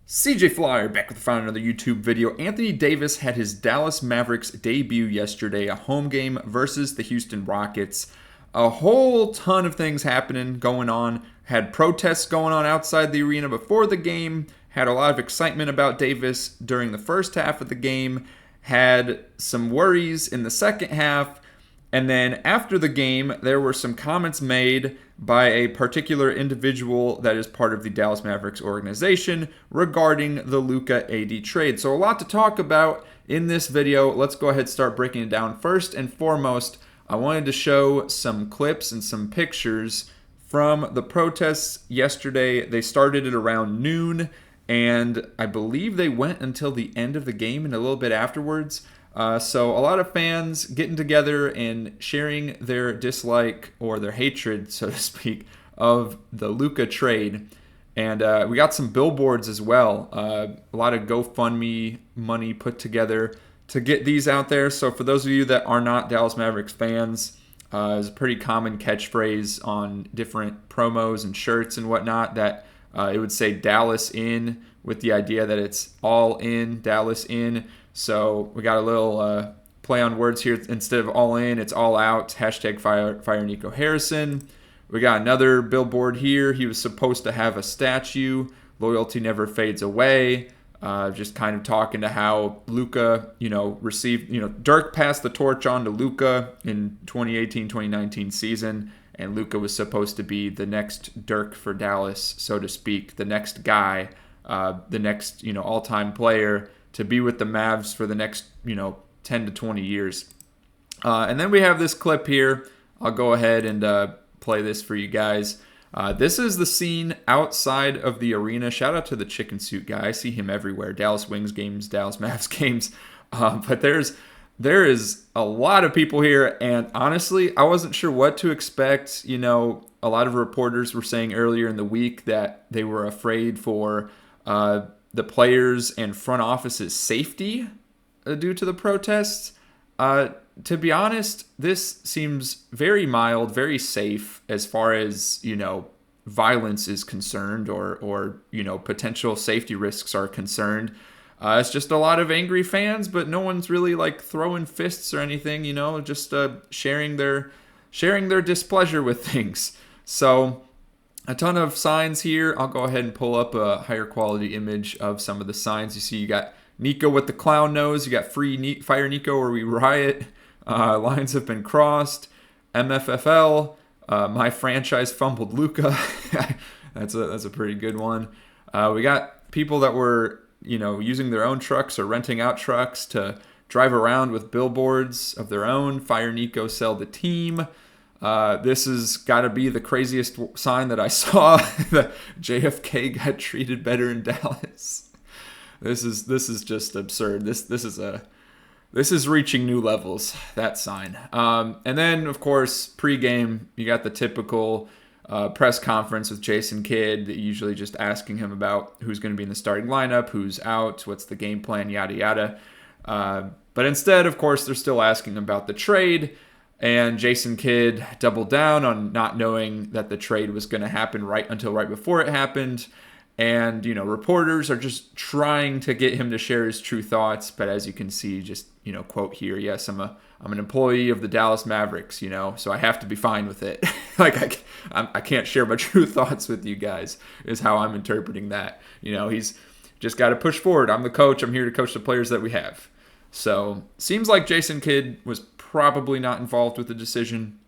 CJ Flyer back with another YouTube video. Anthony Davis had his Dallas Mavericks debut yesterday, a home game versus the Houston Rockets. A whole ton of things happening, going on. Had protests going on outside the arena before the game. Had a lot of excitement about Davis during the first half of the game. Had some worries in the second half. And then after the game, there were some comments made by a particular individual that is part of the Dallas Mavericks organization regarding the Luka AD trade. So a lot to talk about in this video. Let's go ahead and start breaking it down. First and foremost, I wanted to show some clips and some pictures from the protests yesterday. They started at around noon, and I believe they went until the end of the game and a little bit afterwards. So a lot of fans getting together and sharing their dislike or their hatred, so to speak, of the Luka trade. And we got some billboards as well. A lot of GoFundMe money put together to get these out there. So for those of you that are not Dallas Mavericks fans, it's a pretty common catchphrase on different promos and shirts and whatnot that it would say Dallas in, with the idea that it's all in, Dallas in. So we got a little play on words here. Instead of all in, it's all out. Hashtag fire Nico Harrison. We got another billboard here. He was supposed to have a statue. Loyalty never fades away. Just kind of talking to how Luka, received, Dirk passed the torch on to Luka in 2018-2019 season. And Luka was supposed to be the next Dirk for Dallas, so to speak. The next guy, the next, all-time player to be with the Mavs for the next, 10 to 20 years. And then we have this clip here. I'll go ahead and play this for you guys. This is the scene outside of the arena. Shout out to the chicken suit guy. I see him everywhere. Dallas Wings games, Dallas Mavs games. But there is a lot of people here, and honestly, I wasn't sure what to expect. A lot of reporters were saying earlier in the week that they were afraid for the players and front office's safety due to the protests. To be honest, this seems very mild, very safe as far as, violence is concerned or potential safety risks are concerned. It's just a lot of angry fans, but no one's really like throwing fists or anything, just sharing their displeasure with things. So a ton of signs here. I'll go ahead and pull up a higher quality image of some of the signs. You see, you got Nico with the clown nose. You got Fire Nico or we riot. Lines have been crossed. MFFL. My franchise fumbled Luka. That's a pretty good one. We got people that were using their own trucks or renting out trucks to drive around with billboards of their own. Fire Nico, sell the team. This has got to be the craziest sign that I saw. That JFK got treated better in Dallas. This is just absurd. This is reaching new levels, that sign. And then, of course, pregame, you got the typical press conference with Jason Kidd, usually just asking him about who's going to be in the starting lineup, who's out, what's the game plan, yada, yada. But instead, of course, they're still asking about the trade. And Jason Kidd doubled down on not knowing that the trade was going to happen right before it happened. And, reporters are just trying to get him to share his true thoughts. But as you can see, just, quote here, yes, I'm an employee of the Dallas Mavericks, so I have to be fine with it. Like, I can't share my true thoughts with you guys, is how I'm interpreting that. He's just got to push forward. I'm the coach. I'm here to coach the players that we have. So, seems like Jason Kidd was probably not involved with the decision.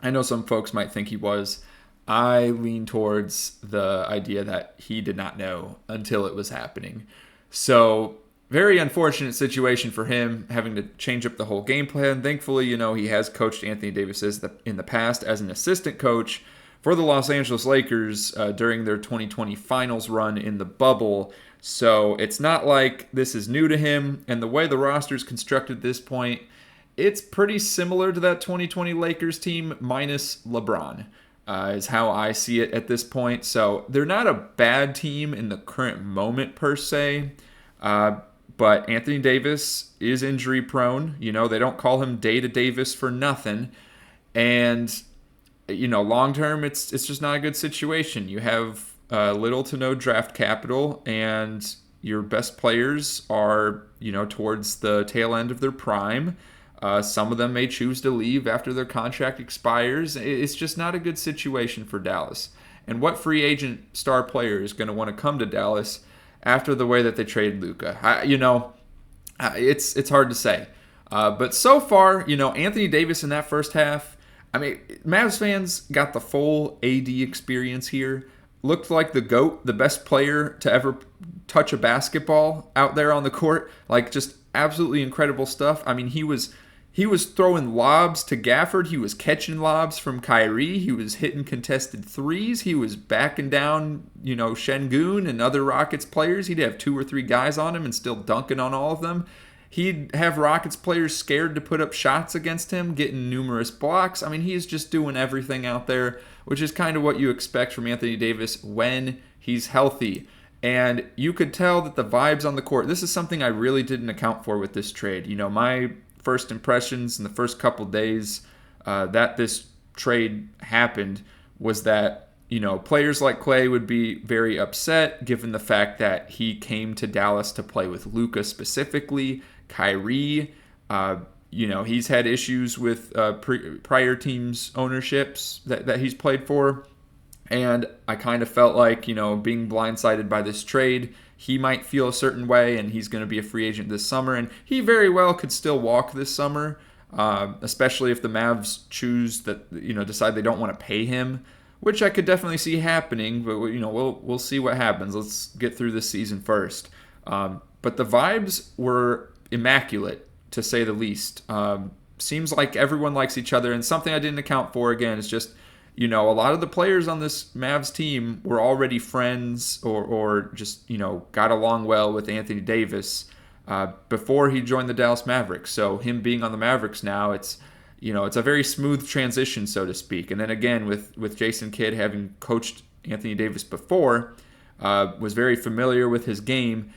I know some folks might think he was. I lean towards the idea that he did not know until it was happening. So, very unfortunate situation for him, having to change up the whole game plan. Thankfully, he has coached Anthony Davis in the past as an assistant coach for the Los Angeles Lakers during their 2020 finals run in the bubble. So, it's not like this is new to him. And the way the roster is constructed at this point, it's pretty similar to that 2020 Lakers team minus LeBron, is how I see it at this point. So they're not a bad team in the current moment per se, but Anthony Davis is injury prone. They don't call him Data Davis for nothing. And, long term, it's just not a good situation. You have little to no draft capital, and your best players are, towards the tail end of their prime. Some of them may choose to leave after their contract expires. It's just not a good situation for Dallas. And what free agent star player is going to want to come to Dallas after the way that they traded Luka? It's hard to say. But so far, Anthony Davis in that first half, I mean, Mavs fans got the full AD experience here. Looked like the GOAT, the best player to ever touch a basketball out there on the court. Like, just absolutely incredible stuff. I mean, he was throwing lobs to Gafford. He was catching lobs from Kyrie. He was hitting contested threes. He was backing down, Şengün and other Rockets players. He'd have 2 or 3 guys on him and still dunking on all of them. He'd have Rockets players scared to put up shots against him, getting numerous blocks. I mean, he's just doing everything out there, which is kind of what you expect from Anthony Davis when he's healthy. And you could tell that the vibes on the court, this is something I really didn't account for with this trade. My first impressions in the first couple days that this trade happened was that, players like Klay would be very upset given the fact that he came to Dallas to play with Luka specifically. Kyrie, he's had issues with prior teams' ownerships that he's played for. And I kind of felt like, being blindsided by this trade, he might feel a certain way, and he's going to be a free agent this summer. And he very well could still walk this summer, especially if the Mavs choose that, decide they don't want to pay him, which I could definitely see happening. But, we'll see what happens. Let's get through this season first. But the vibes were immaculate, to say the least. Seems like everyone likes each other, and something I didn't account for, again, is just, a lot of the players on this Mavs team were already friends or just, got along well with Anthony Davis before he joined the Dallas Mavericks. So him being on the Mavericks now, it's a very smooth transition, so to speak. And then again, with Jason Kidd having coached Anthony Davis before, was very familiar with his game.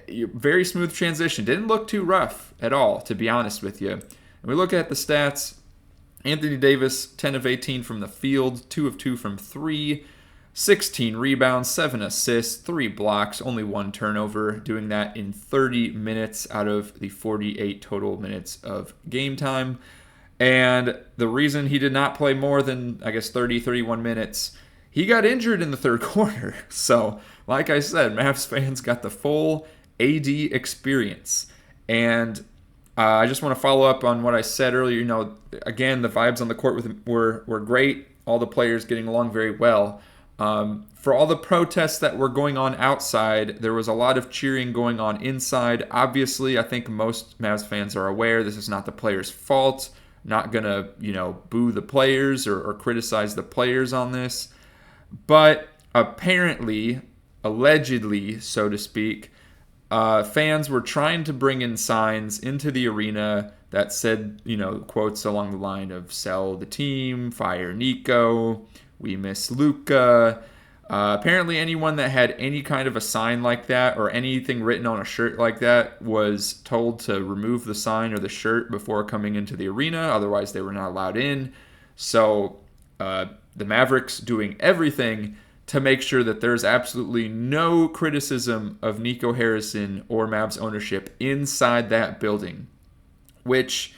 Very smooth transition. Didn't look too rough at all, to be honest with you. And we look at the stats. Anthony Davis, 10 of 18 from the field, 2 of 2 from 3, 16 rebounds, 7 assists, 3 blocks, only 1 turnover, doing that in 30 minutes out of the 48 total minutes of game time. And the reason he did not play more than, 30, 31 minutes, he got injured in the third quarter. So, like I said, Mavs fans got the full AD experience. And I just want to follow up on what I said earlier. Again, the vibes on the court were great. All the players getting along very well. For all the protests that were going on outside, there was a lot of cheering going on inside. Obviously, I think most Mavs fans are aware this is not the players' fault. Not going to, boo the players or criticize the players on this. But apparently, allegedly, so to speak, fans were trying to bring in signs into the arena that said, quotes along the line of "sell the team," "fire Nico," "we miss Luka." Apparently, anyone that had any kind of a sign like that or anything written on a shirt like that was told to remove the sign or the shirt before coming into the arena. Otherwise, they were not allowed in. So, the Mavericks doing everything to make sure that there's absolutely no criticism of Nico Harrison or Mavs ownership inside that building. Which,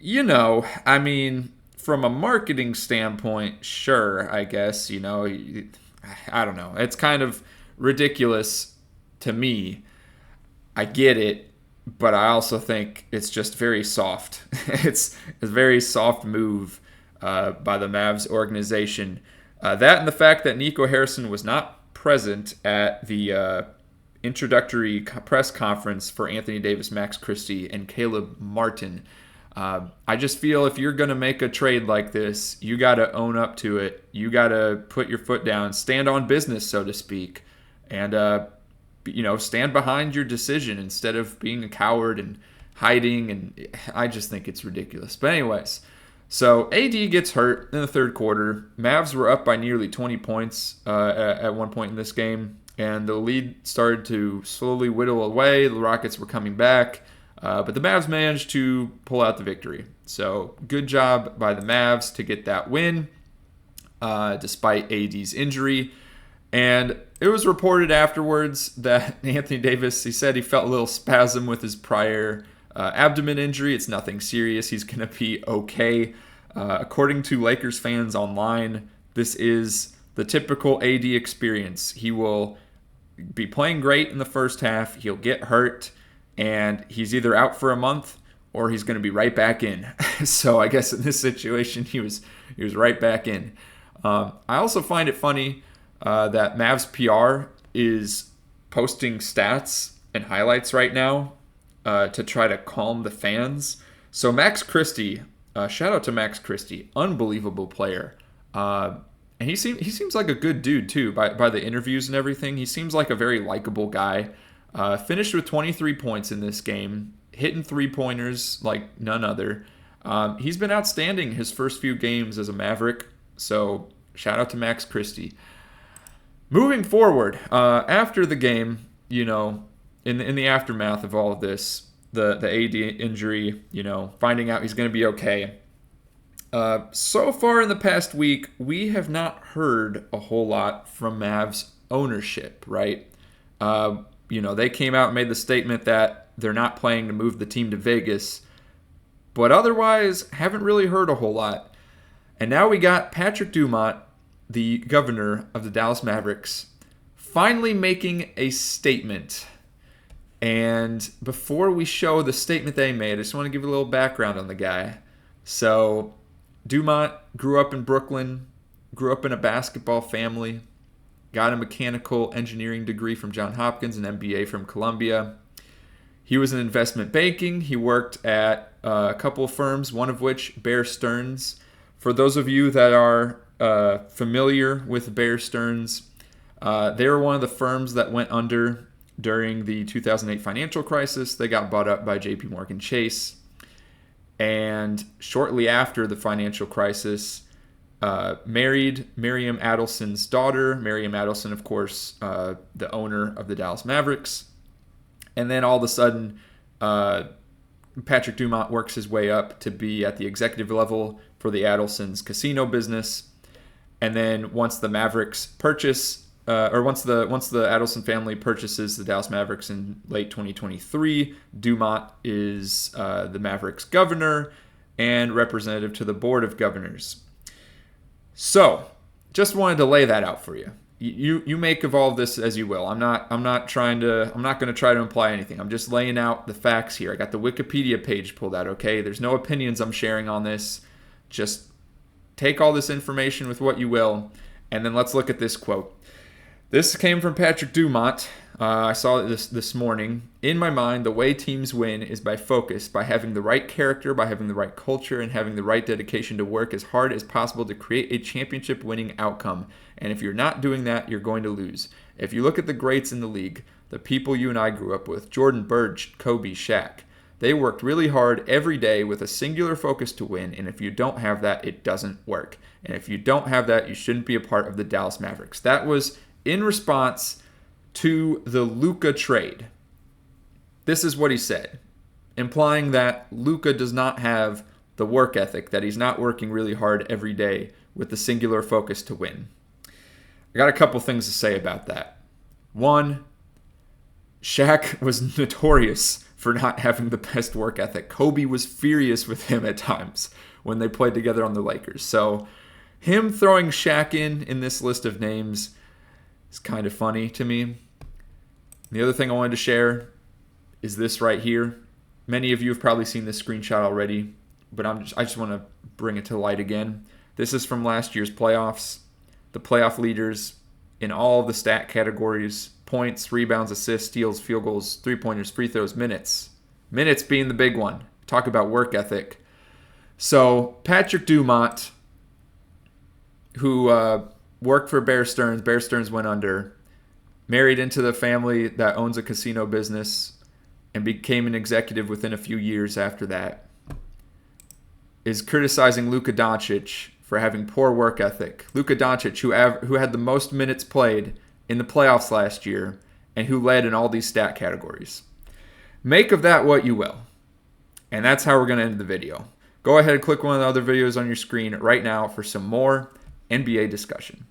from a marketing standpoint, sure, I guess, I don't know. It's kind of ridiculous to me. I get it, but I also think it's just very soft. It's a very soft move by the Mavs organization. That and the fact that Nico Harrison was not present at the introductory press conference for Anthony Davis, Max Christie, and Caleb Martin. I just feel if you're going to make a trade like this, you got to own up to it. You got to put your foot down, stand on business, so to speak, and stand behind your decision instead of being a coward and hiding. And I just think it's ridiculous. But anyways, so AD gets hurt in the third quarter. Mavs were up by nearly 20 points at one point in this game, and the lead started to slowly whittle away. The Rockets were coming back, but the Mavs managed to pull out the victory. So good job by the Mavs to get that win, despite AD's injury. And it was reported afterwards that Anthony Davis, he said he felt a little spasm with his prior abdomen injury. It's nothing serious. He's going to be okay. According to Lakers fans online, this is the typical AD experience. He will be playing great in the first half. He'll get hurt, and he's either out for a month or he's going to be right back in. So I guess in this situation, he was right back in. I also find it funny that Mavs PR is posting stats and highlights right now to try to calm the fans. So Max Christie, shout out to Max Christie, unbelievable player. And he seems like a good dude too by the interviews and everything. He seems like a very likable guy. Finished with 23 points in this game, hitting 3-pointers like none other. He's been outstanding his first few games as a Maverick. So shout out to Max Christie. Moving forward, after the game, in the aftermath of all of this, the AD injury, finding out he's going to be okay. So far in the past week, we have not heard a whole lot from Mavs ownership, right? They came out and made the statement that they're not planning to move the team to Vegas, but otherwise haven't really heard a whole lot. And now we got Patrick Dumont, the governor of the Dallas Mavericks, finally making a statement. And before we show the statement they made, I just want to give a little background on the guy. So Dumont grew up in Brooklyn, grew up in a basketball family, got a mechanical engineering degree from Johns Hopkins, an MBA from Columbia. He was in investment banking. He worked at a couple of firms, one of which Bear Stearns. For those of you that are familiar with Bear Stearns, they were one of the firms that went under during the 2008 financial crisis. They got bought up by JP Morgan Chase. And shortly after the financial crisis, married Miriam Adelson's daughter. Miriam Adelson, of course, the owner of the Dallas Mavericks. And then all of a sudden, Patrick Dumont works his way up to be at the executive level for the Adelson's casino business. And then once the Mavericks purchase, once the Adelson family purchases the Dallas Mavericks in late 2023, Dumont is the Mavericks governor and representative to the board of governors. So, just wanted to lay that out for you. You make of all of this as you will. I'm not going to try to imply anything. I'm just laying out the facts here. I got the Wikipedia page pulled out, okay? There's no opinions I'm sharing on this. Just take all this information with what you will, and then let's look at this quote. This came from Patrick Dumont. I saw it this morning. In my mind, the way teams win is by focus, by having the right character, by having the right culture, and having the right dedication to work as hard as possible to create a championship-winning outcome. And if you're not doing that, you're going to lose. If you look at the greats in the league, the people you and I grew up with, Jordan, Bird, Kobe, Shaq, they worked really hard every day with a singular focus to win, and if you don't have that, it doesn't work. And if you don't have that, you shouldn't be a part of the Dallas Mavericks. That was in response to the Luka trade. This is what he said, implying that Luka does not have the work ethic, that he's not working really hard every day with the singular focus to win. I got a couple things to say about that. One, Shaq was notorious for not having the best work ethic. Kobe was furious with him at times when they played together on the Lakers. So him throwing Shaq in this list of names is kind of funny to me. The other thing I wanted to share is this right here. Many of you have probably seen this screenshot already, but I just want to bring it to light again. This is from last year's playoffs. The playoff leaders in all of the stat categories: points, rebounds, assists, steals, field goals, three-pointers, free throws, minutes. Minutes being the big one. Talk about work ethic. So Patrick Dumont, who worked for Bear Stearns went under, married into the family that owns a casino business, and became an executive within a few years after that, is criticizing Luka Doncic for having poor work ethic. Luka Doncic, who had the most minutes played in the playoffs last year, and who led in all these stat categories. Make of that what you will. And that's how we're going to end the video. Go ahead and click one of the other videos on your screen right now for some more NBA discussion.